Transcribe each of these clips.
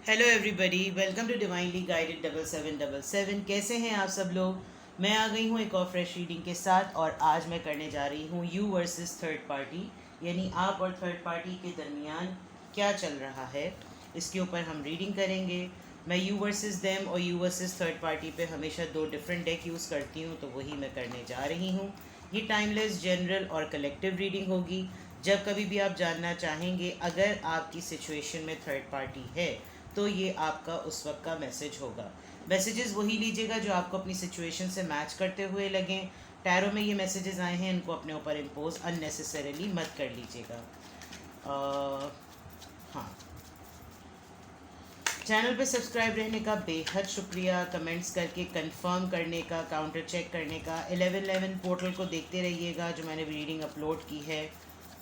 Hello everybody, welcome to divinely guided 7777। कैसे हैं आप सब लोग। मैं आ गई हूँ एक और फ्रेश रीडिंग के साथ और आज मैं करने जा रही हूँ यू वर्सेस थर्ड पार्टी, यानी आप और थर्ड पार्टी के दरमियान क्या चल रहा है, इसके ऊपर हम रीडिंग करेंगे। मैं यू वर्सेस देम और यू वर्सेस थर्ड पार्टी पे हमेशा दो डिफरेंट डेक यूज़ करती हूँ, तो वही मैं करने जा रही हूँ। ये टाइमलेस, जनरल और कलेक्टिव रीडिंग होगी। जब कभी भी आप जानना चाहेंगे अगर आपकी सिचुएशन में थर्ड पार्टी है तो ये आपका उस वक्त का मैसेज होगा। मैसेजेस वही लीजिएगा जो आपको अपनी सिचुएशन से मैच करते हुए लगें। टैरो में ये मैसेजेस आए हैं, इनको अपने ऊपर इम्पोज अननेसेसरीली मत कर लीजिएगा। हाँ, चैनल पे सब्सक्राइब रहने का बेहद शुक्रिया। कमेंट्स करके कंफर्म करने का, काउंटर चेक करने का। 1111 पोर्टल को देखते रहिएगा जो मैंने रीडिंग अपलोड की है,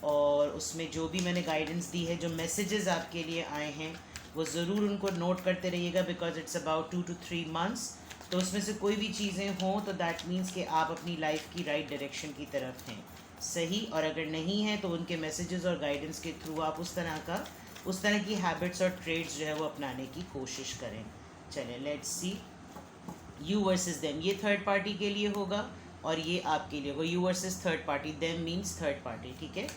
और उसमें जो भी मैंने गाइडेंस दी है, जो मैसेजेस आपके लिए आए हैं, वो ज़रूर उनको नोट करते रहिएगा because it's about 2 to 3 months। तो उसमें से कोई भी चीज़ें हों तो दैट मीन्स कि आप अपनी लाइफ की राइट डायरेक्शन की तरफ हैं, सही। और अगर नहीं है तो उनके मैसेजेस और गाइडेंस के थ्रू आप उस तरह की हैबिट्स और ट्रेड्स जो है वो अपनाने की कोशिश करें। चलें, let's see. You versus them, ये थर्ड पार्टी के लिए होगा और ये आपके लिए होगा। You versus third party, them means third party, ठीक है।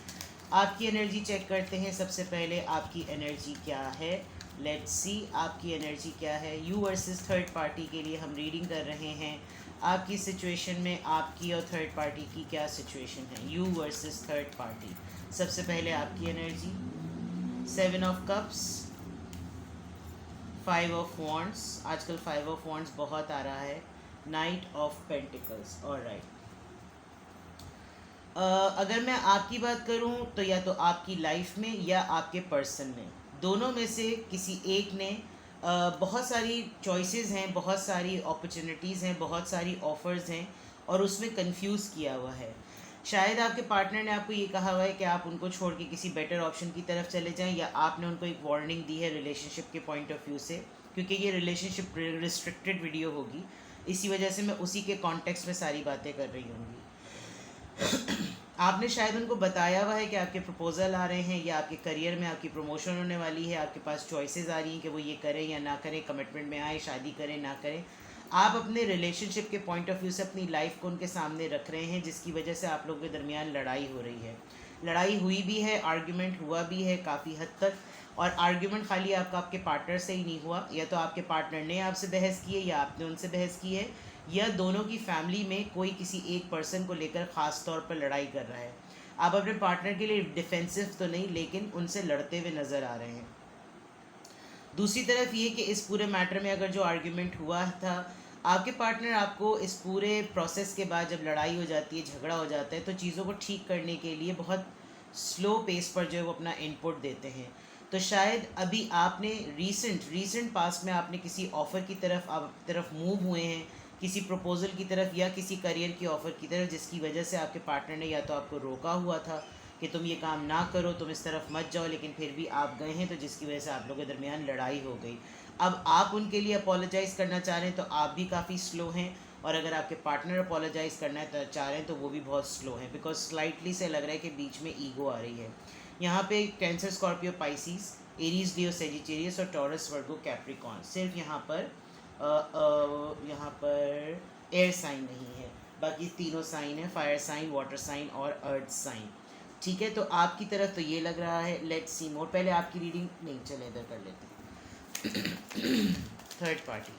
आपकी एनर्जी चेक करते हैं। सबसे पहले आपकी एनर्जी क्या है, लेट्स सी आपकी एनर्जी क्या है। यू वर्सेस थर्ड पार्टी के लिए हम रीडिंग कर रहे हैं। आपकी सिचुएशन में आपकी और थर्ड पार्टी की क्या सिचुएशन है, यू वर्सेस थर्ड पार्टी। सबसे पहले आपकी energy, 7 of Cups, 5 of Wands, आजकल 5 of Wands बहुत आ रहा है, Knight of Pentacles। ऑलराइट, अगर मैं आपकी बात करूं तो या तो आपकी लाइफ में या आपके पर्सन में, दोनों में से किसी एक ने बहुत सारी चॉइसेस हैं, बहुत सारी अपॉर्चुनिटीज़ हैं, बहुत सारी ऑफ़र्स हैं और उसमें कंफ्यूज किया हुआ है। शायद आपके पार्टनर ने आपको ये कहा हुआ है कि आप उनको छोड़ के किसी बेटर ऑप्शन की तरफ चले जाएं, या आपने उनको एक वार्निंग दी है रिलेशनशिप के पॉइंट ऑफ व्यू से, क्योंकि ये रिलेशनशिप रिस्ट्रिक्टेड वीडियो होगी, इसी वजह से मैं उसी के कॉन्टेक्स्ट में सारी बातें कर रही हूँगी। आपने शायद उनको बताया हुआ है कि आपके प्रपोजल आ रहे हैं, या आपके करियर में आपकी प्रमोशन होने वाली है, आपके पास चॉइसेस आ रही हैं कि वो ये करें या ना करें, कमिटमेंट में आए, शादी करें ना करें। आप अपने रिलेशनशिप के पॉइंट ऑफ व्यू से अपनी लाइफ को उनके सामने रख रहे हैं, जिसकी वजह से आप लोगों के दरमियान लड़ाई हो रही है। लड़ाई हुई भी है, आर्ग्यूमेंट हुआ भी है काफ़ी हद तक। और आर्ग्यूमेंट खाली आपका आपके पार्टनर से ही नहीं हुआ, या तो आपके पार्टनर ने आपसे बहस की है या आपने उनसे बहस की है, या दोनों की फैमिली में कोई किसी एक पर्सन को लेकर ख़ास तौर पर लड़ाई कर रहा है। आप अपने पार्टनर के लिए डिफेंसिव तो नहीं, लेकिन उनसे लड़ते हुए नज़र आ रहे हैं। दूसरी तरफ ये कि इस पूरे मैटर में अगर जो आर्ग्यूमेंट हुआ था, आपके पार्टनर आपको इस पूरे प्रोसेस के बाद जब लड़ाई हो जाती है, झगड़ा हो जाता है, तो चीज़ों को ठीक करने के लिए बहुत स्लो पेस पर जो है वो अपना इनपुट देते हैं। तो शायद अभी आपने रीसेंट पास्ट में आपने किसी ऑफ़र की तरफ मूव हुए हैं, किसी प्रपोज़ल की तरफ या किसी करियर की ऑफ़र की तरफ, जिसकी वजह से आपके पार्टनर ने या तो आपको रोका हुआ था कि तुम ये काम ना करो, तुम इस तरफ मत जाओ, लेकिन फिर भी आप गए हैं, तो जिसकी वजह से आप लोगों के दरमियान लड़ाई हो गई। अब आप उनके लिए अपोलोजाइज़ करना चाह रहे हैं तो आप भी काफ़ी स्लो हैं, और अगर आपके पार्टनर अपोलोजाइज़ करना चाह रहे हैं तो वो भी बहुत स्लो हैं, बिकॉज स्लाइटली से लग रहा है कि बीच में ईगो आ रही है। यहाँ पे कैंसर, स्कॉर्पियो, पाइसिस, एरीज, लियो, सेजिटेरियस और टॉरस, वर्गो, कैप्रिकॉन, सिर्फ यहाँ पर एयर साइन नहीं है, बाकी तीनों साइन है, फायर साइन, वाटर साइन और अर्थ साइन। ठीक है, तो आपकी तरफ तो ये लग रहा है। लेट्स सी मोर। पहले आपकी रीडिंग नहीं, चले इधर कर लेते हैं। थर्ड पार्टी,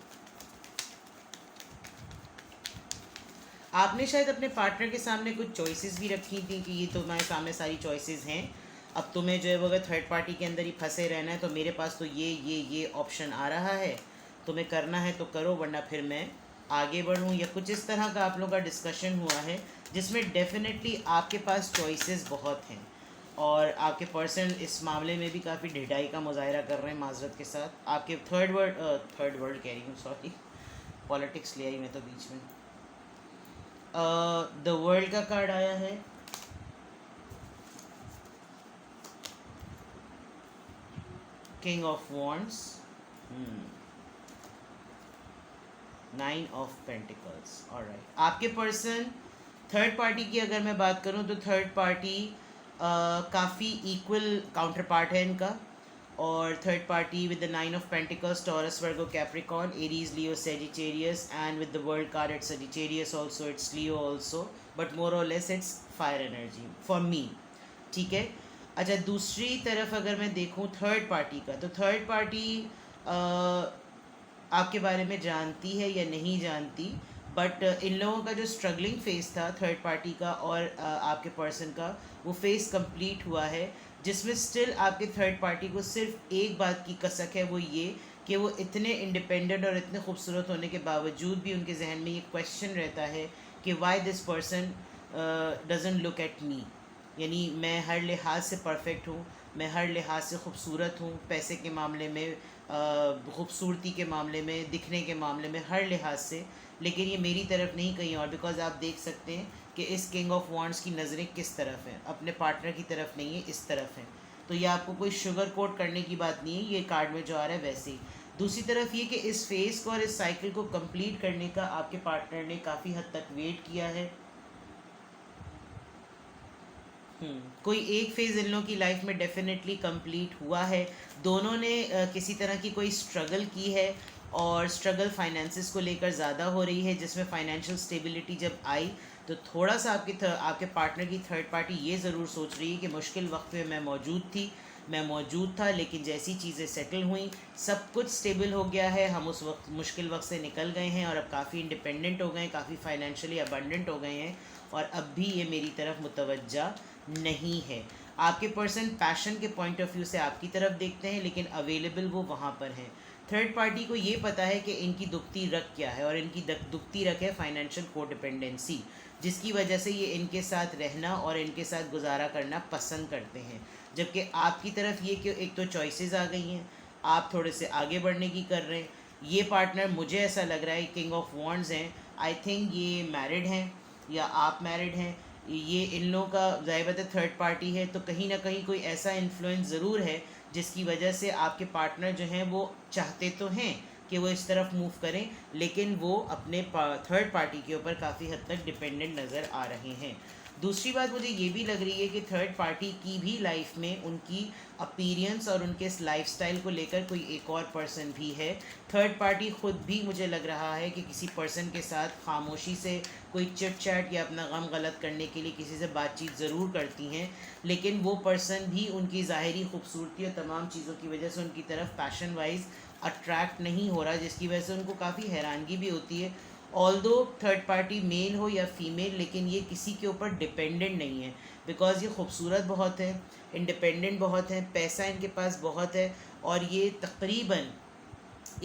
आपने शायद अपने पार्टनर के सामने कुछ चॉइसेस भी रखी थी कि ये तो हमारे सामने सारी चॉइसेस हैं, अब तुम्हें जो है वो अगर थर्ड पार्टी के अंदर ही फंसे रहना है तो मेरे पास तो ये ऑप्शन आ रहा है, तुम्हें करना है तो करो, वरना फिर मैं आगे बढ़ूँ, या कुछ इस तरह का आप लोगों का डिस्कशन हुआ है, जिसमें डेफिनेटली आपके पास चॉइसेस बहुत हैं और आपके पर्सन इस मामले में भी काफ़ी ढिठाई का मुजाहरा कर रहे हैं माजरत के साथ। आपके थर्ड वर्ल्ड कह रही हूँ, सॉरी, पॉलिटिक्स ले आई मैं तो बीच में। द वर्ल्ड का कार्ड आया है, king of wands, 9 of Pentacles। Alright, आपके पर्सन थर्ड पार्टी की अगर मैं बात करूं तो थर्ड पार्टी काफ़ी इक्वल काउंटर पार्ट है इनका। और third party with the 9 of Pentacles, Taurus, Virgo, Capricorn, Aries, Leo, Sagittarius, and with the World card it's Sagittarius also, it's Leo also, but more or less it's fire energy for me. ठीक है. अच्छा, दूसरी तरफ अगर मैं देखूं third party का, तो थर्ड पार्टी आपके बारे में जानती है या नहीं जानती, बट इन लोगों का जो स्ट्रगलिंग फेस था थर्ड पार्टी का और आपके पर्सन का, वो फेस कंप्लीट हुआ है, जिसमें स्टिल आपके थर्ड पार्टी को सिर्फ एक बात की कसक है, वो ये कि वो इतने इंडिपेंडेंट और इतने खूबसूरत होने के बावजूद भी उनके जहन में ये क्वेश्चन रहता है कि why this person doesn't look at me. यानी मैं हर लिहाज से परफेक्ट हूँ, मैं हर लिहाज से खूबसूरत हूँ, पैसे के मामले में, खूबसूरती के मामले में, दिखने के मामले में, हर लिहाज से, लेकिन ये मेरी तरफ नहीं कहीं और. बिकॉज आप देख सकते हैं कि इस किंग ऑफ वॉन्ड्स की नज़रें किस तरफ हैं, अपने पार्टनर की तरफ नहीं है, इस तरफ हैं. तो ये आपको कोई शुगर कोट करने की बात नहीं है, ये कार्ड में जो आ रहा है वैसे ही. दूसरी तरफ ये कि इस फेज़ को और इस साइकिल को कंप्लीट करने का आपके पार्टनर ने काफ़ी हद तक वेट किया है. कोई एक फेज़ इन लोगों की लाइफ में डेफिनेटली कंप्लीट हुआ है. दोनों ने किसी तरह की कोई स्ट्रगल की है, और स्ट्रगल फाइनेंसिस को लेकर ज़्यादा हो रही है, जिसमें फाइनेंशियल स्टेबिलिटी जब आई तो थोड़ा सा आपके पार्टनर की थर्ड पार्टी ये ज़रूर सोच रही है कि मुश्किल वक्त में मैं मौजूद था, लेकिन जैसी चीज़ें सेटल हुई, सब कुछ स्टेबल हो गया है, हम उस वक्त मुश्किल वक्त से निकल गए हैं और अब काफ़ी इंडिपेंडेंट हो गए हैं, काफ़ी फाइनेंशियली अबंडेंट हो गए हैं, और अब भी ये मेरी तरफ मुतवज्जा नहीं है. आपके पर्सन पैशन के पॉइंट ऑफ व्यू से आपकी तरफ देखते हैं, लेकिन अवेलेबल वो वहाँ पर हैं. थर्ड पार्टी को ये पता है कि इनकी दुखती रख क्या है, और इनकी दुखती रख है फाइनेंशियल कोडिपेंडेंसी, जिसकी वजह से ये इनके साथ रहना और इनके साथ गुजारा करना पसंद करते हैं. जबकि आपकी तरफ ये कि एक तो चॉइसेस आ गई हैं, आप थोड़े से आगे बढ़ने की कर रहे हैं. ये पार्टनर मुझे ऐसा लग रहा है किंग ऑफ वॉन्ड्स हैं, आई थिंक ये मैरिड हैं या आप मैरिड हैं. ये इन लोगों का ज़ाहिर बात है थर्ड पार्टी है, तो कहीं ना कहीं कोई ऐसा इन्फ्लुएंस ज़रूर है जिसकी वजह से आपके पार्टनर जो हैं वो चाहते तो हैं कि वो इस तरफ मूव करें, लेकिन वो अपने थर्ड पार्टी के ऊपर काफ़ी हद तक डिपेंडेंट नज़र आ रहे हैं. दूसरी बात मुझे ये भी लग रही है कि थर्ड पार्टी की भी लाइफ में उनकी अपीयरेंस और उनके इस लाइफस्टाइल को लेकर कोई एक और पर्सन भी है. थर्ड पार्टी ख़ुद भी मुझे लग रहा है कि किसी पर्सन के साथ खामोशी से कोई चिट चैट या अपना गम गलत करने के लिए किसी से बातचीत ज़रूर करती हैं, लेकिन वो पर्सन भी उनकी ज़ाहिरी खूबसूरती और तमाम चीज़ों की वजह से उनकी तरफ पैशन वाइज अट्रैक्ट नहीं हो रहा, जिसकी वजह से उनको काफ़ी हैरानगी भी होती है. ऑल्दो थर्ड पार्टी मेल हो या फीमेल, लेकिन ये किसी के ऊपर डिपेंडेंट नहीं है, बिकॉज़ ये खूबसूरत बहुत है, इंडिपेंडेंट बहुत है, पैसा इनके पास बहुत है, और ये तकरीबन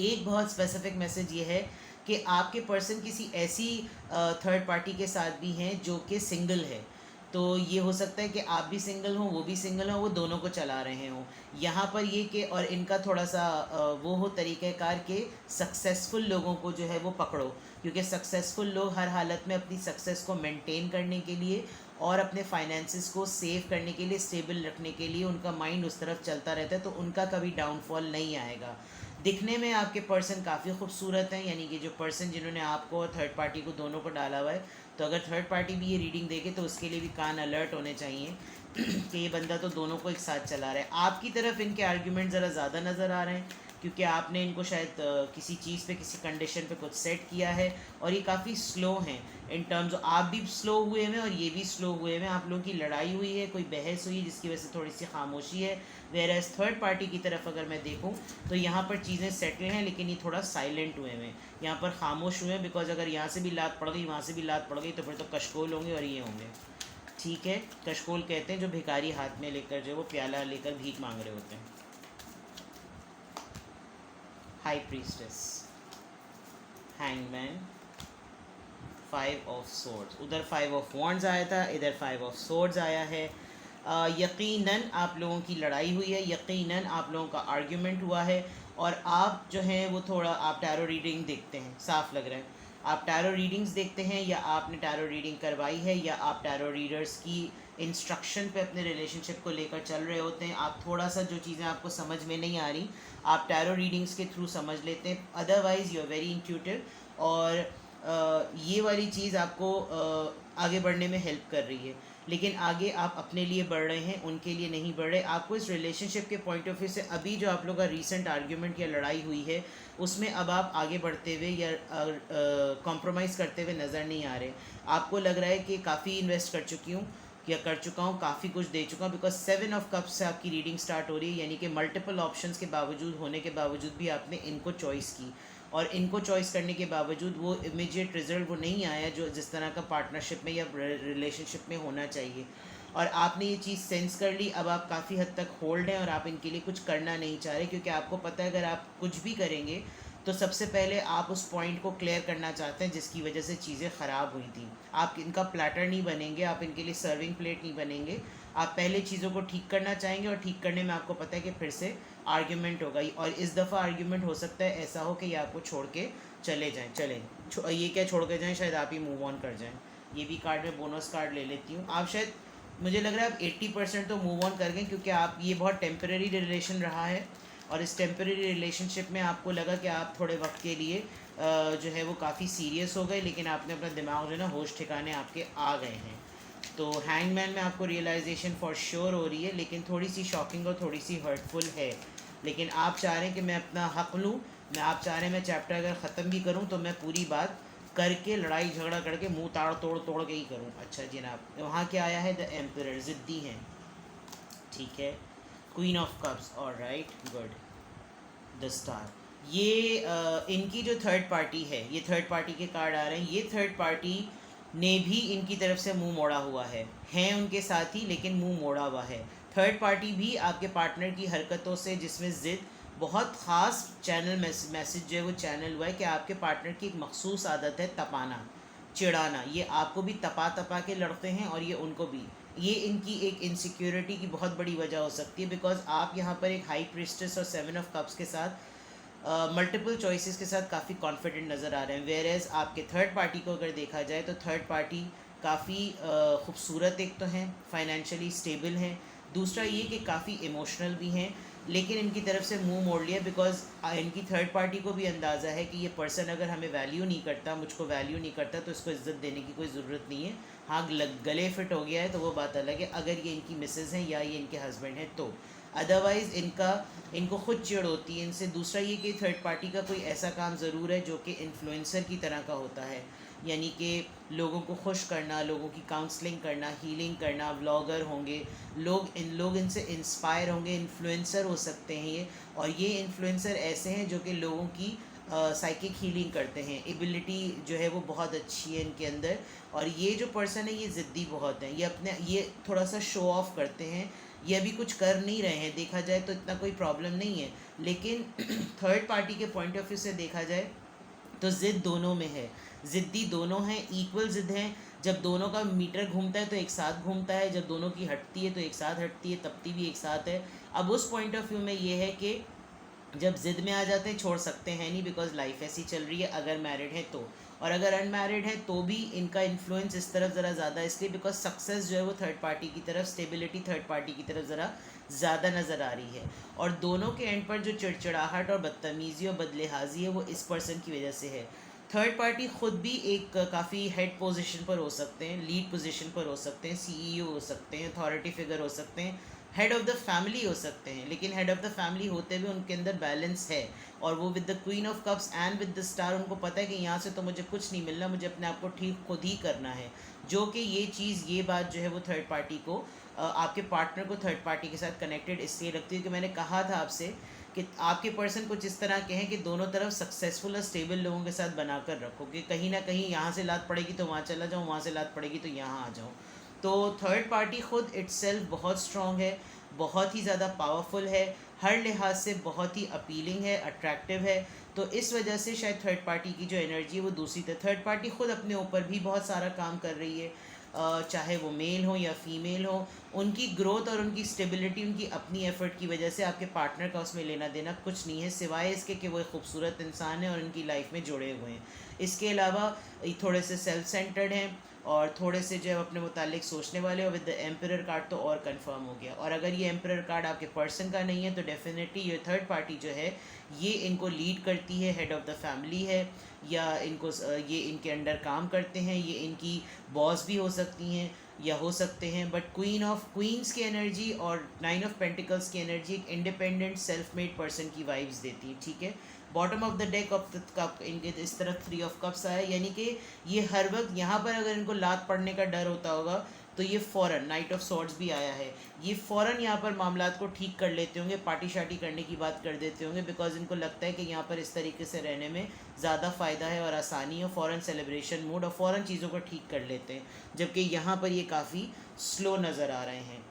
एक बहुत स्पेसिफिक मैसेज ये है कि आपके पर्सन किसी ऐसी थर्ड पार्टी के साथ भी हैं जो कि सिंगल है. तो ये हो सकता है कि आप भी सिंगल हो, वो भी सिंगल हो, वो दोनों को चला रहे हों. यहाँ पर ये कि और इनका थोड़ा सा वो हो तरीक़ाकार के सक्सेसफुल लोगों को जो है वो पकड़ो, क्योंकि सक्सेसफुल लोग हर हालत में अपनी सक्सेस को मेंटेन करने के लिए और अपने फाइनेंसिस को सेव करने के लिए, स्टेबल रखने के लिए उनका माइंड उस तरफ चलता रहता है, तो उनका कभी डाउनफॉल नहीं आएगा. दिखने में आपके पर्सन काफ़ी खूबसूरत हैं, यानी कि जो पर्सन जिन्होंने आपको और थर्ड पार्टी को दोनों को डाला हुआ है, तो अगर थर्ड पार्टी भी ये रीडिंग देखे तो उसके लिए भी कान अलर्ट होने चाहिए कि ये बंदा तो दोनों को एक साथ चला रहा है. आपकी तरफ इनके आर्ग्यूमेंट ज़रा ज़्यादा नज़र आ रहे हैं, क्योंकि आपने इनको शायद किसी चीज़ पे, किसी कंडीशन पे कुछ सेट किया है, और ये काफ़ी स्लो हैं इन टर्म्स. आप भी स्लो हुए हैं और ये भी स्लो हुए हैं. आप लोगों की लड़ाई हुई है, कोई बहस हुई जिसकी वजह से थोड़ी सी खामोशी है. वेर एज थर्ड पार्टी की तरफ अगर मैं देखूं तो यहाँ पर चीज़ें सेटल हैं, लेकिन ये थोड़ा साइलेंट हुए हैं, यहाँ पर खामोश हुए हैं. बिकॉज अगर यहाँ से भी लात पड़ गई, वहाँ से भी लात पड़ गई, तो फिर तो कशकोल होंगे और ये होंगे. ठीक है, कशकोल कहते हैं जो भिखारी हाथ में लेकर जो वो प्याला लेकर भीख मांग रहे होते हैं. High priestess, hangman, 5 of swords. उधर 5 ऑफ वॉन्ड्स आया था, इधर 5 ऑफ सोर्ड्स आया है. यकीनन आप लोगों की लड़ाई हुई है, यकीनन आप लोगों का आर्ग्यूमेंट हुआ है, और आप जो हैं वो थोड़ा, आप टैरो रीडिंग देखते हैं, साफ लग रहा है आप टैरो रीडिंग्स देखते हैं, या आपने टैरो रीडिंग करवाई है, या आप टैरो रीडर्स की इंस्ट्रक्शन पे अपने रिलेशनशिप को लेकर चल रहे होते हैं. आप थोड़ा सा जो चीज़ें आपको समझ में नहीं आ रही, आप टैरो रीडिंग्स के थ्रू समझ लेते हैं. Otherwise you are very intuitive, और ये वाली चीज़ आपको आगे बढ़ने में हेल्प कर रही है. लेकिन आगे आप अपने लिए बढ़ रहे हैं, उनके लिए नहीं बढ़ रहे। आपको इस रिलेशनशिप के पॉइंट ऑफ व्यू से अभी जो आप लोग का रीसेंट आर्ग्यूमेंट या लड़ाई हुई है उसमें अब आप आगे बढ़ते हुए या कॉम्प्रोमाइज़ करते हुए नज़र नहीं आ रहे। आपको लग रहा है कि काफ़ी इन्वेस्ट कर चुकी हूँ या कर चुका हूँ, काफ़ी कुछ दे चुका हूँ, बिकॉज 7 ऑफ कप्स से आपकी रीडिंग स्टार्ट हो रही है, यानी कि मल्टीपल ऑप्शंस के बावजूद होने के बावजूद भी आपने इनको चॉइस की, और इनको चॉइस करने के बावजूद वो इमीडिएट रिजल्ट वो नहीं आया जो जिस तरह का पार्टनरशिप में या रिलेशनशिप में होना चाहिए। और आपने ये चीज़ सेंस कर ली, अब आप काफ़ी हद तक होल्ड हैं और आप इनके लिए कुछ करना नहीं चाह रहे, क्योंकि आपको पता है अगर आप कुछ भी करेंगे तो सबसे पहले आप उस पॉइंट को क्लियर करना चाहते हैं जिसकी वजह से चीज़ें ख़राब हुई थी। आप इनका प्लेटर नहीं बनेंगे, आप इनके लिए सर्विंग प्लेट नहीं बनेंगे, आप पहले चीज़ों को ठीक करना चाहेंगे, और ठीक करने में आपको पता है कि फिर से आर्ग्यूमेंट होगा, और इस दफ़ा आर्ग्यूमेंट हो सकता है ऐसा हो कि ये आपको छोड़ के चले जाएँ। ये क्या छोड़ के जाएँ, शायद आप ही मूव ऑन कर जाएँ। ये भी कार्ड में बोनस कार्ड ले लेती हूँ। आप शायद, मुझे लग रहा है आप 80% तो मूव ऑन कर गए, क्योंकि आप ये बहुत टेम्परेरी रिलेशन रहा है, और इस टेम्परेरी रिलेशनशिप में आपको लगा कि आप थोड़े वक्त के लिए जो है वो काफ़ी सीरियस हो गए, लेकिन आपने अपना दिमाग जो है ना होश ठिकाने आपके आ गए हैं। तो हैंगमैन में आपको रियलाइजेशन फॉर श्योर हो रही है, लेकिन थोड़ी सी शॉकिंग और थोड़ी सी हर्टफुल है। लेकिन आप चाह रहे हैं कि मैं अपना हक लूँ, आप चाह रहे हैं मैं चैप्टर अगर ख़त्म भी करूँ तो मैं पूरी बात करके, लड़ाई झगड़ा करके, मुंह ताड़ तोड़ तोड़ के ही करूँ। अच्छा जनाब, वहाँ क्या आया है, द एम्परर, ज़िद्दी हैं, ठीक है। क्वीन ऑफ कप्स, और राइट, गुड, द स्टार। ये इनकी जो थर्ड पार्टी है, ये थर्ड पार्टी के कार्ड आ रहे हैं, ये थर्ड पार्टी ने भी इनकी तरफ से मुंह मोड़ा हुआ है, हैं उनके साथ ही लेकिन मुंह मोड़ा हुआ है। थर्ड पार्टी भी आपके पार्टनर की हरकतों से, जिसमें ज़िद, बहुत ख़ास चैनल मैसेज जो है वो चैनल हुआ है कि आपके पार्टनर की एक मखसूस आदत है तपाना, चिढ़ाना। ये आपको भी तपा तपा के लड़ते हैं और ये उनको भी। ये इनकी एक इनसिक्योरिटी की बहुत बड़ी वजह हो सकती है, बिकॉज आप यहाँ पर एक हाई प्रिस्टेस और 7 ऑफ कप्स के साथ मल्टीपल चॉइसेस के साथ काफ़ी कॉन्फिडेंट नज़र आ रहे हैं। वेयर एज आपके थर्ड पार्टी को अगर देखा जाए तो थर्ड पार्टी काफ़ी खूबसूरत एक तो हैं, फाइनेंशियली स्टेबल हैं, दूसरा ये कि काफ़ी इमोशनल भी हैं, लेकिन इनकी तरफ से मुंह मोड़ लिया, बिकॉज इनकी थर्ड पार्टी को भी अंदाज़ा है कि ये पर्सन अगर हमें वैल्यू नहीं करता, मुझको वैल्यू नहीं करता, तो इसको इज़्ज़त देने की कोई ज़रूरत नहीं है। हाँ, गले फिट हो गया है तो वो बात अलग है, अगर ये इनकी मिसेज़ हैं या ये इनके हस्बैंड हैं तो। अदरवाइज़ इनको खुद चिढ़ होती है इनसे। दूसरा ये कि थर्ड पार्टी का कोई ऐसा काम ज़रूर है जो कि इन्फ्लुएंसर की तरह का होता है, यानी कि लोगों को खुश करना, लोगों की काउंसलिंग करना, हीलिंग करना, व्लॉगर होंगे, लोग इनसे इंस्पायर होंगे, इन्फ्लुएंसर हो सकते हैं ये। और ये इन्फ्लुएंसर ऐसे हैं जो कि लोगों की साइकिक हीलिंग करते हैं, एबिलिटी जो है वो बहुत अच्छी है इनके अंदर। और ये जो पर्सन है ये ज़िद्दी बहुत हैं, ये थोड़ा सा शो ऑफ करते हैं, ये अभी कुछ कर नहीं रहे हैं, देखा जाए तो इतना कोई प्रॉब्लम नहीं है, लेकिन थर्ड पार्टी के पॉइंट ऑफ व्यू से देखा जाए तो ज़िद दोनों में है, ज़िद्दी दोनों हैं, इक्वल ज़िद हैं। जब दोनों का मीटर घूमता है तो एक साथ घूमता है, जब दोनों की हटती है तो एक साथ हटती है, तपती भी एक साथ है। अब उस पॉइंट ऑफ व्यू में ये है कि जब ज़िद में आ जाते हैं छोड़ सकते हैं नहीं, बिकॉज लाइफ ऐसी चल रही है, अगर मैरिड है तो, और अगर अनमैरिड है तो भी इनका इन्फ्लुएंस इस तरफ ज़रा ज़्यादा, इसलिए बिकॉज सक्सेस जो है वो थर्ड पार्टी की तरफ, स्टेबिलिटी थर्ड पार्टी की तरफ ज़रा ज़्यादा नज़र आ रही है। और दोनों के एंड पर जो चिड़चिड़ाहट और बदतमीज़ी और बदलिहाजी है वो इस पर्सन की वजह से है। थर्ड पार्टी ख़ुद भी एक काफ़ी हेड पोजीशन पर हो सकते हैं, लीड पोजीशन पर हो सकते हैं, सीईओ हो सकते हैं, अथॉरिटी फिगर हो सकते हैं, हेड ऑफ़ द फैमिली हो सकते हैं, लेकिन हेड ऑफ़ द फैमिली होते हुए उनके अंदर बैलेंस है, और वो with the queen of cups and with the star, उनको पता है कि यहाँ से तो मुझे कुछ नहीं मिलना, मुझे अपने आप को ठीक खुद ही करना है। जो कि ये बात जो है वो थर्ड पार्टी को, आपके पार्टनर को थर्ड पार्टी के साथ कनेक्टेड इसलिए रखती है कि मैंने कहा था आपसे कि आपके पर्सन कुछ इस तरह के हैं कि दोनों तरफ सक्सेसफुल और स्टेबल लोगों के साथ बनाकर रखो, कि कहीं ना कहीं यहाँ से लात पड़ेगी तो वहाँ चला जाऊँ, वहाँ से लात पड़ेगी तो यहाँ आ जाऊँ। तो थर्ड पार्टी ख़ुद इट्सेल्फ बहुत स्ट्रॉन्ग है, बहुत ही ज़्यादा पावरफुल है, हर लिहाज से बहुत ही अपीलिंग है, अट्रैक्टिव है। तो इस वजह से शायद थर्ड पार्टी की जो एनर्जी है वो दूसरी तरह, थर्ड पार्टी ख़ुद अपने ऊपर भी बहुत सारा काम कर रही है, चाहे वो मेल हो या फीमेल हो, उनकी ग्रोथ और उनकी स्टेबिलिटी उनकी अपनी एफ़र्ट की वजह से, आपके पार्टनर का उसमें लेना देना कुछ नहीं है, सिवाय इसके कि वो एक खूबसूरत इंसान है और उनकी लाइफ में जुड़े हुए हैं। इसके अलावा थोड़े से सेल्फ सेंटर्ड हैं और थोड़े से जो है अपने मुतालिक सोचने वाले, और विद द एम्परर कार्ड तो और कंफर्म हो गया। और अगर ये एम्परर कार्ड आपके पर्सन का नहीं है तो डेफिनेटली ये थर्ड पार्टी जो है ये इनको लीड करती है, हेड ऑफ़ द फैमिली है, या ये इनके अंडर काम करते हैं, ये इनकी बॉस भी हो सकती हैं, या हो सकते हैं, बट क्वींस की एनर्जी और 9 ऑफ पेंटिकल्स की एनर्जी एक इंडिपेंडेंट सेल्फ मेड पर्सन की वाइब्स देती है, ठीक है। Bottom of the deck of the cup, इनके इस तरफ 3 ऑफ कप्स आया, यानी कि ये हर वक्त यहाँ पर अगर इनको लात पड़ने का डर होता होगा तो ये फ़ौरन, नाइट ऑफ सॉर्ड्स भी आया है, ये फ़ौरन यहाँ पर मामलात को ठीक कर लेते होंगे, पार्टी शार्टी करने की बात कर देते होंगे, बिकॉज इनको लगता है कि यहाँ पर इस तरीके से रहने में ज़्यादा फ़ायदा है और आसानी है, फ़ौरन सेलिब्रेशन मूड और फ़ौरन चीज़ों को ठीक कर लेते हैं, जबकि यहाँ पर ये काफ़ी स्लो नज़र आ रहे हैं,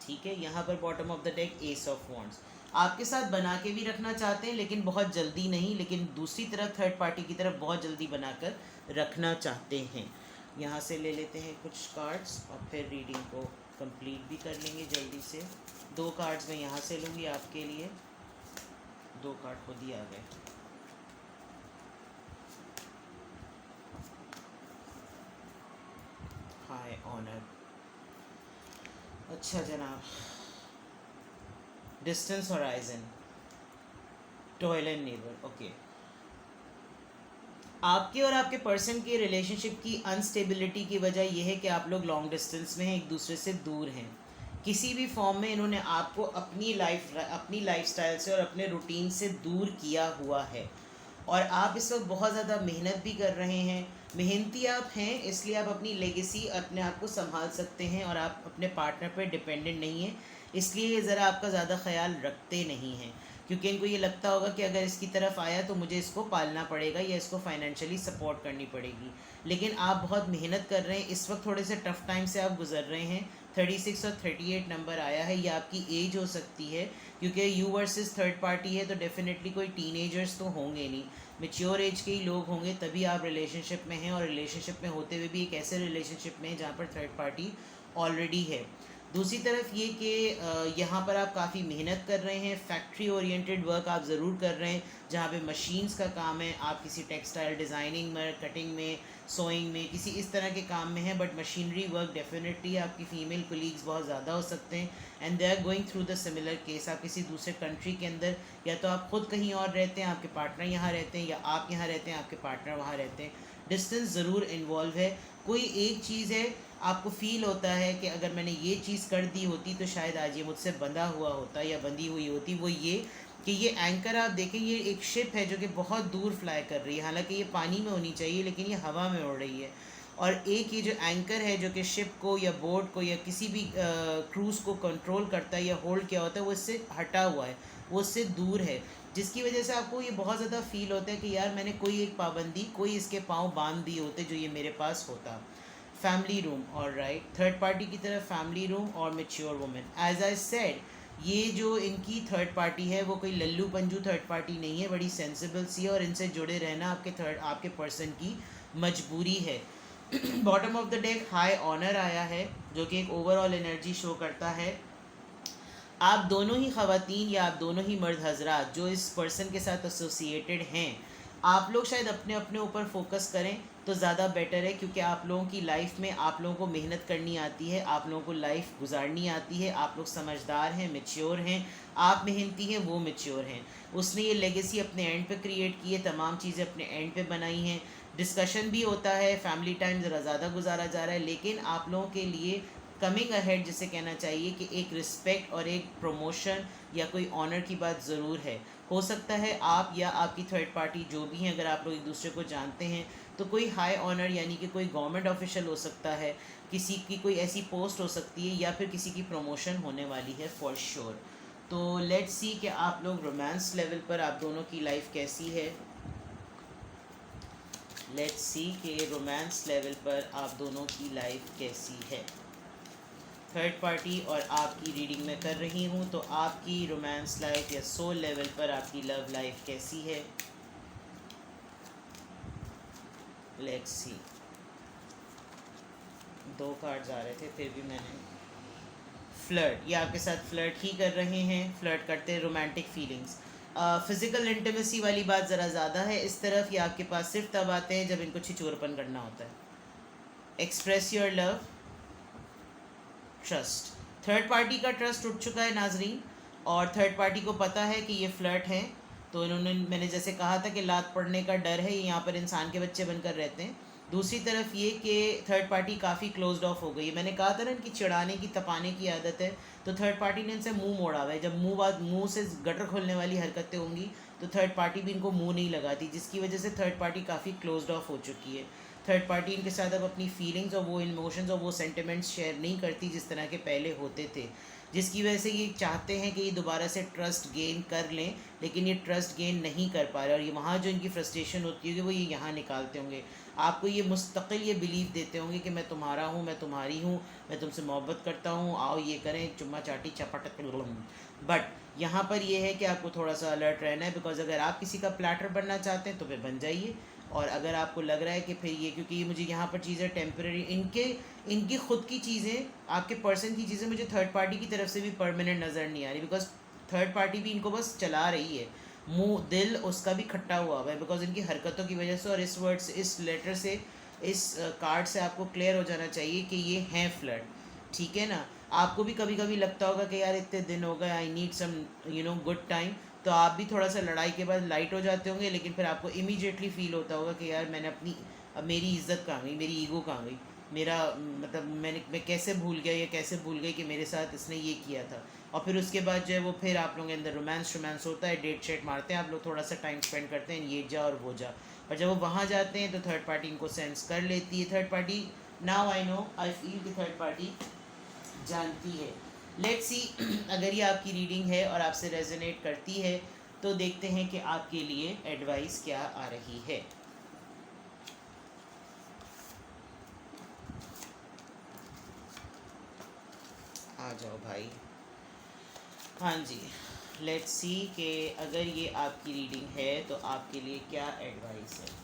ठीक है। यहाँ पर bottom of the deck S of wands, आपके साथ बना के भी रखना चाहते हैं लेकिन बहुत जल्दी नहीं, लेकिन दूसरी तरफ थर्ड पार्टी की तरफ बहुत जल्दी बनाकर रखना चाहते हैं। यहाँ से ले लेते हैं कुछ कार्ड्स और फिर रीडिंग को कंप्लीट भी कर लेंगे जल्दी से। 2 कार्ड्स मैं यहाँ से लूँगी आपके लिए, 2 कार्ड खुद ही आ गए। हाय ऑनर, अच्छा जनाब, distance horizon, toil and neighbour, okay. आपके और आपके पर्सन की रिलेशनशिप की अनस्टेबिलिटी की वजह यह है कि आप लोग लॉन्ग डिस्टेंस में हैं, एक दूसरे से दूर हैं, किसी भी फॉर्म में इन्होंने आपको अपनी लाइफस्टाइल से और अपने रूटीन से दूर किया हुआ है, और आप इस वक्त बहुत ज़्यादा मेहनत भी कर रहे हैं, मेहनती आप हैं, इसलिए आप अपनी लेगेसी अपने आप को संभाल सकते हैं और आप अपने पार्टनर पर डिपेंडेंट नहीं हैं, इसलिए ये ज़रा आपका ज़्यादा ख्याल रखते नहीं हैं, क्योंकि इनको ये लगता होगा कि अगर इसकी तरफ आया तो मुझे इसको पालना पड़ेगा या इसको फाइनेंशियली सपोर्ट करनी पड़ेगी, लेकिन आप बहुत मेहनत कर रहे हैं, इस वक्त थोड़े से टफ़ टाइम से आप गुजर रहे हैं। 36 और 38 नंबर आया है, ये आपकी एज हो सकती है, क्योंकि यू वर्सेस थर्ड पार्टी है तो डेफिनेटली कोई टीनेजर्स तो होंगे नहीं, मेच्योर एज के ही लोग होंगे, तभी आप रिलेशनशिप में हैं, और रिलेशनशिप में होते हुए भी एक ऐसे रिलेशनशिप में हैं जहाँ पर थर्ड पार्टी ऑलरेडी है। दूसरी तरफ ये कि यहाँ पर आप काफ़ी मेहनत कर रहे हैं, फैक्ट्री ओरिएंटेड वर्क आप ज़रूर कर रहे हैं, जहाँ पे मशीन्स का काम है, आप किसी टेक्सटाइल डिज़ाइनिंग में, कटिंग में, सोइंग में, किसी इस तरह के काम में हैं, बट मशीनरी वर्क डेफिनेटली आपकी फ़ीमेल कोलीग्स बहुत ज़्यादा हो सकते हैं, and they are going through the similar case. आप किसी दूसरे कंट्री के अंदर, या तो आप ख़ुद कहीं और रहते हैं, आपके पार्टनर यहाँ रहते हैं, या आप यहाँ रहते हैं, आपके पार्टनर वहाँ रहते हैं, डिस्टेंस ज़रूर इन्वॉल्व है। कोई एक चीज़ है, आपको फ़ील होता है कि अगर मैंने ये चीज़ कर दी होती तो शायद आज ये मुझसे बंधा हुआ होता या बंधी हुई होती, वो ये कि ये एंकर आप देखें, ये एक शिप है जो कि बहुत दूर फ्लाई कर रही है, हालांकि ये पानी में होनी चाहिए लेकिन ये हवा में उड़ रही है, और एक ये जो एंकर है जो कि शिप को या बोट को या किसी भी क्रूज़ को कंट्रोल करता है या होल्ड किया होता है, वो इससे हटा हुआ है, वो इससे दूर है, जिसकी वजह से आपको ये बहुत ज़्यादा फ़ील होता है कि यार मैंने कोई एक पाबंदी, कोई इसके पाँव बांध दिए होते जो ये मेरे पास होता। फैमिली रूम, और राइट, थर्ड पार्टी की तरफ फैमिली रूम और mature women. As I said, ये जो इनकी थर्ड पार्टी है वो कोई लल्लू पंजू थर्ड पार्टी नहीं है, बड़ी सेंसिबल सी है, और इनसे जुड़े रहना आपके पर्सन की मजबूरी है। Bottom of the deck high honour आया है, जो कि एक ओवरऑल एनर्जी शो करता है। आप दोनों ही ख़वातीन या आप दोनों ही मर्द हजरात जो इस पर्सन के साथ एसोसिएटेड हैं, आप लोग शायद अपने अपने ऊपर फोकस करें तो ज़्यादा बेटर है, क्योंकि आप लोगों की लाइफ में आप लोगों को मेहनत करनी आती है, आप लोगों को लाइफ गुजारनी आती है, आप लोग समझदार हैं, मैच्योर हैं, आप मेहनती हैं, वो मैच्योर हैं। उसने ये लेगेसी अपने एंड पे क्रिएट की है, तमाम चीज़ें अपने एंड पे बनाई हैं, डिस्कशन भी होता है, फैमिली टाइम ज़रा ज़्यादा गुजारा जा रहा है, लेकिन आप लोगों के लिए कमिंग अहेड जिसे कहना चाहिए कि एक रिस्पेक्ट और एक प्रमोशन या कोई ऑनर की बात ज़रूर है। हो सकता है आप या आपकी थर्ड पार्टी जो भी हैं, अगर आप लोग एक दूसरे को जानते हैं तो कोई हाई ऑनर यानी कि कोई गवर्नमेंट ऑफिशियल हो सकता है, किसी की कोई ऐसी पोस्ट हो सकती है, या फिर किसी की प्रमोशन होने वाली है फॉर श्योर। तो लेट्स सी कि आप लोग रोमांस लेवल पर आप दोनों की लाइफ कैसी है। लेट्स सी कि रोमांस लेवल पर आप दोनों की लाइफ कैसी है। थर्ड पार्टी और आपकी रीडिंग में कर रही हूँ, तो आपकी रोमांस लाइफ या सोल लेवल पर आपकी लव लाइफ कैसी है। Let's see. 2 कार्ड्स आ रहे थे, फिर भी मैंने फ्लर्ट, ये आपके साथ फ्लर्ट ही कर रहे हैं, फ्लर्ट करते हैं, रोमांटिक फीलिंग्स, फिज़िकल इंटीमेसी वाली बात ज़रा ज़्यादा है इस तरफ, ये आपके पास सिर्फ तब आते हैं जब इनको छिचोरपन करना होता है। Express your love, trust, third party का ट्रस्ट उठ चुका है नाजरीन, और थर्ड पार्टी को पता है कि ये फ्लर्ट हैं, तो इन्होंने, मैंने जैसे कहा था कि लात पड़ने का डर है, ये यहाँ पर इंसान के बच्चे बनकर रहते हैं, दूसरी तरफ ये कि थर्ड पार्टी काफ़ी क्लोज्ड ऑफ हो गई है। मैंने कहा था ना इनकी चिढ़ाने की तपाने की आदत है, तो थर्ड पार्टी ने इनसे मुंह मोड़ा हुआ है। जब मुंह से गटर खोलने वाली हरकतें होंगी तो थर्ड पार्टी भी इनको मुंह नहीं लगाती, जिसकी वजह से थर्ड पार्टी काफ़ी क्लोज्ड ऑफ हो चुकी है। थर्ड पार्टी इनके साथ अब अपनी फीलिंग्स और वो इमोशंस और वो सेंटिमेंट्स शेयर नहीं करती जिस तरह के पहले होते थे, जिसकी वजह से ये चाहते हैं कि ये दोबारा से ट्रस्ट गेन कर लें, लेकिन ये ट्रस्ट गेन नहीं कर पा रहे। और ये वहाँ जो इनकी फ्रस्ट्रेशन होती होगी वो ये यहाँ निकालते होंगे। आपको ये मुस्तकिल ये बिलीव देते होंगे कि मैं तुम्हारा हूँ, मैं तुम्हारी हूँ, मैं तुमसे मोहब्बत करता हूँ, आओ ये करें, चुम्मा चाटी चपट। बट यहाँ पर ये है कि आपको थोड़ा सा अलर्ट रहना है, बिकॉज अगर आप किसी का प्लेटर बनना चाहते हैं तो फिर बन जाइए। और अगर आपको लग रहा है कि फिर ये, क्योंकि मुझे यहाँ पर चीज़ें टेम्परेरी, इनकी खुद की चीज़ें, आपके पर्सन की चीज़ें मुझे थर्ड पार्टी की तरफ से भी परमानेंट नज़र नहीं आ रही, बिकॉज थर्ड पार्टी भी इनको बस चला रही है, मुंह दिल उसका भी खट्टा हुआ है, बिकॉज इनकी हरकतों की वजह से। और इस वर्ड से, इस लेटर से, इस कार्ड से आपको क्लियर हो जाना चाहिए कि ये हैं फ्लर्ट, ठीक है ना। आपको भी कभी कभी लगता होगा कि यार इतने दिन हो गए, I need some good time, तो आप भी थोड़ा सा लड़ाई के बाद लाइट हो जाते होंगे, लेकिन फिर आपको इमीडिएटली फील होता होगा कि यार मैंने अपनी, अब मेरी इज़्ज़त कहाँ गई, मेरी ईगो कहाँ गई, मेरा मतलब मैं कैसे भूल गया, या कैसे भूल गई कि मेरे साथ इसने ये किया था। और फिर उसके बाद जो है वो फिर आप लोगों के अंदर रोमांस होता है, डेट शेट मारते हैं आप लोग, थोड़ा सा टाइम स्पेंड करते हैं, ये जा और वो जा। और जब वो वहाँ जाते हैं तो थर्ड पार्टी इनको सेंस कर लेती है। Third party, now I know, I feel कि थर्ड पार्टी जानती है। लेट्स सी अगर ये आपकी रीडिंग है और आपसे रेजोनेट करती है तो देखते हैं कि आपके लिए एडवाइस क्या आ रही है। आ जाओ भाई। हाँ जी, लेट्स सी कि अगर ये आपकी रीडिंग है तो आपके लिए क्या एडवाइस है।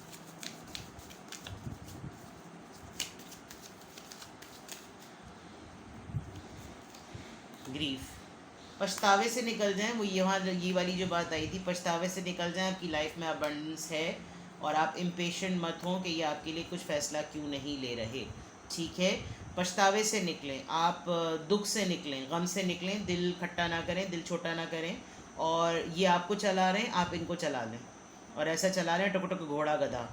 ग्रीफ, पछतावे से निकल जाएं, वो यहाँ ये वाली जो बात आई थी, पछतावे से निकल जाएं, आपकी लाइफ में अबंडेंस है और आप इम्पेशेंट मत हों कि ये आपके लिए कुछ फ़ैसला क्यों नहीं ले रहे, ठीक है। पछतावे से निकलें, आप दुख से निकलें, गम से निकलें, दिल खट्टा ना करें, दिल छोटा ना करें। और ये आपको चला रहे हैं, आप इनको चला लें, और ऐसा चला रहे हैं टुक टुक घोड़ा गधा।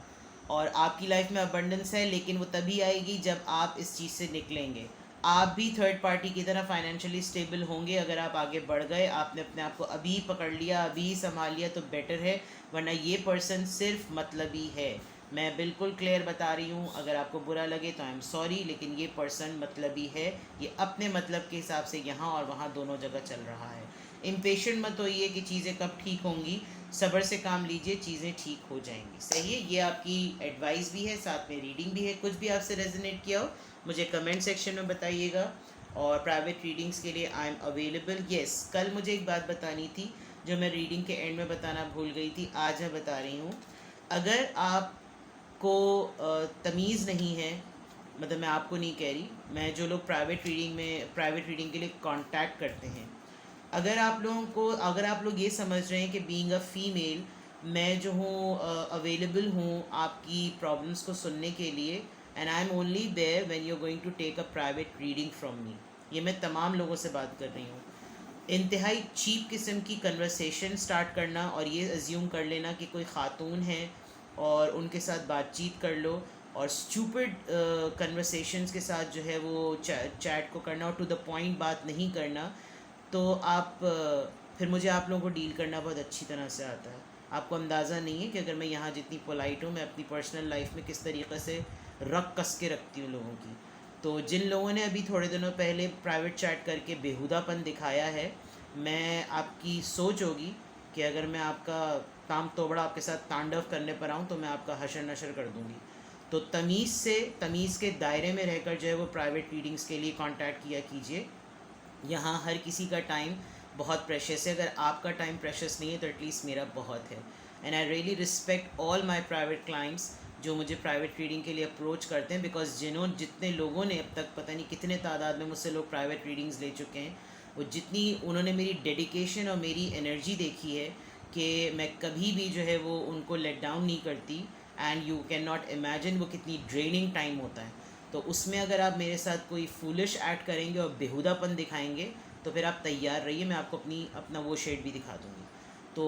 और आपकी लाइफ में अबंडेंस है, लेकिन वो तभी आएगी जब आप इस चीज़ से निकलेंगे। आप भी थर्ड पार्टी की तरह फाइनेंशियली स्टेबल होंगे अगर आप आगे बढ़ गए, आपने अपने आप को अभी पकड़ लिया, अभी संभाल लिया तो बेटर है, वरना ये पर्सन सिर्फ मतलबी है। मैं बिल्कुल क्लियर बता रही हूँ, अगर आपको बुरा लगे तो आई एम सॉरी, लेकिन ये पर्सन मतलबी है, ये अपने मतलब के हिसाब से यहाँ और वहाँ दोनों जगह चल रहा है। इम्पेशेंट मत होइए कि चीज़ें कब ठीक होंगी, सब्र से काम लीजिए, चीज़ें ठीक हो जाएंगी, सही है। ये आपकी एडवाइस भी है, साथ में रीडिंग भी है। कुछ भी आपसे रेजोनेट किया हो मुझे कमेंट सेक्शन में बताइएगा, और प्राइवेट रीडिंग्स के लिए आई एम अवेलेबल। येस, कल मुझे एक बात बतानी थी जो मैं रीडिंग के एंड में बताना भूल गई थी, आज मैं बता रही हूँ। अगर आपको तमीज़ नहीं है, मतलब मैं आपको नहीं कह रही, मैं जो लोग प्राइवेट रीडिंग के लिए कांटेक्ट करते हैं, अगर आप लोगों को, अगर आप लोग ये समझ रहे हैं कि बीइंग अ फीमेल मैं जो हूँ अवेलेबल हूँ आपकी प्रॉब्लम्स को सुनने के लिए, and I am only there when you are going to take a private reading from me, ये मैं तमाम लोगों से बात कर रही हूँ। इंतहाई चीप किस्म की कन्वर्सेशन स्टार्ट करना और ये अज्यूम कर लेना कि कोई ख़ातून है और उनके साथ बातचीत कर लो, और स्टूपिड कन्वर्सेशंस के साथ जो है वो चैट को करना और टू द पॉइंट बात नहीं करना, तो आप फिर मुझे आप लोगों को डील करना बहुत अच्छी तरह से आता है। आपको अंदाज़ा नहीं है कि अगर मैं यहाँ जितनी पोलाइट हूँ, मैं अपनी पर्सनल लाइफ में किस तरीक़े से रख कस के रखती हूँ लोगों की। तो जिन लोगों ने अभी थोड़े दिनों पहले प्राइवेट चैट करके बेहुदापन दिखाया है, मैं आपकी सोच होगी कि अगर मैं आपका ताम तोबड़ा आपके साथ तांडव करने पर आऊँ तो मैं आपका हशर नशर कर दूँगी। तो तमीज़ से, तमीज़ के दायरे में रहकर जो है वो प्राइवेट रीडिंग्स के लिए कांटेक्ट किया कीजिए। यहाँ हर किसी का टाइम बहुत प्रेशियस है, अगर आपका टाइम प्रेशियस नहीं है तो एटलीस्ट मेरा बहुत है। And I really respect all my private clients जो मुझे प्राइवेट रीडिंग के लिए अप्रोच करते हैं, बिकॉज जितने लोगों ने अब तक, पता नहीं कितने तादाद में मुझसे लोग प्राइवेट रीडिंग्स ले चुके हैं, वो जितनी उन्होंने मेरी डेडिकेशन और मेरी एनर्जी देखी है कि मैं कभी भी जो है वो उनको लेट डाउन नहीं करती। And you can not imagine वो कितनी ड्रेनिंग टाइम होता है। तो उसमें अगर आप मेरे साथ कोई फूलिश ऐड करेंगे और बेहुदापन दिखाएंगे तो फिर आप तैयार रहिए, मैं आपको अपना वो शेड भी दिखा दूँगी। तो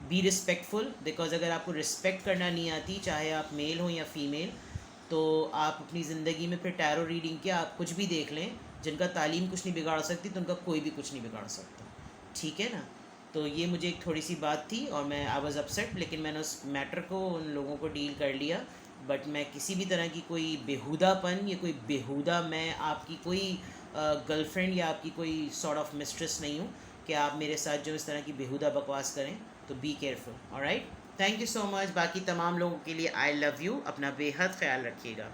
बी रिस्पेक्टफुल, बिकॉज अगर आपको रिस्पेक्ट करना नहीं आती, चाहे आप मेल हो या फीमेल, तो तो आप अपनी ज़िंदगी में फिर टैरो रीडिंग के आप कुछ भी देख लें, जिनका तालीम कुछ नहीं बिगाड़ सकती तो उनका कोई भी कुछ नहीं बिगाड़ सकता। ठीक है ना? तो ये मुझे एक थोड़ी सी बात थी और मैं आई वाज अपसेट, लेकिन मैंने उस मैटर को उन लोगों को डील कर लिया। बट मैं किसी भी तरह की कोई बेहुदापन या कोई बेहुदा, मैं आपकी कोई गर्लफ्रेंड या आपकी कोई सॉर्ट ऑफ मिस्ट्रेस नहीं हूँ कि आप मेरे साथ जो इस तरह की बेहुदा बकवास करें। तो be careful. Alright, thank you so much. बाकी तमाम लोगों के लिए आई लव यू। अपना बेहद ख्याल रखिएगा।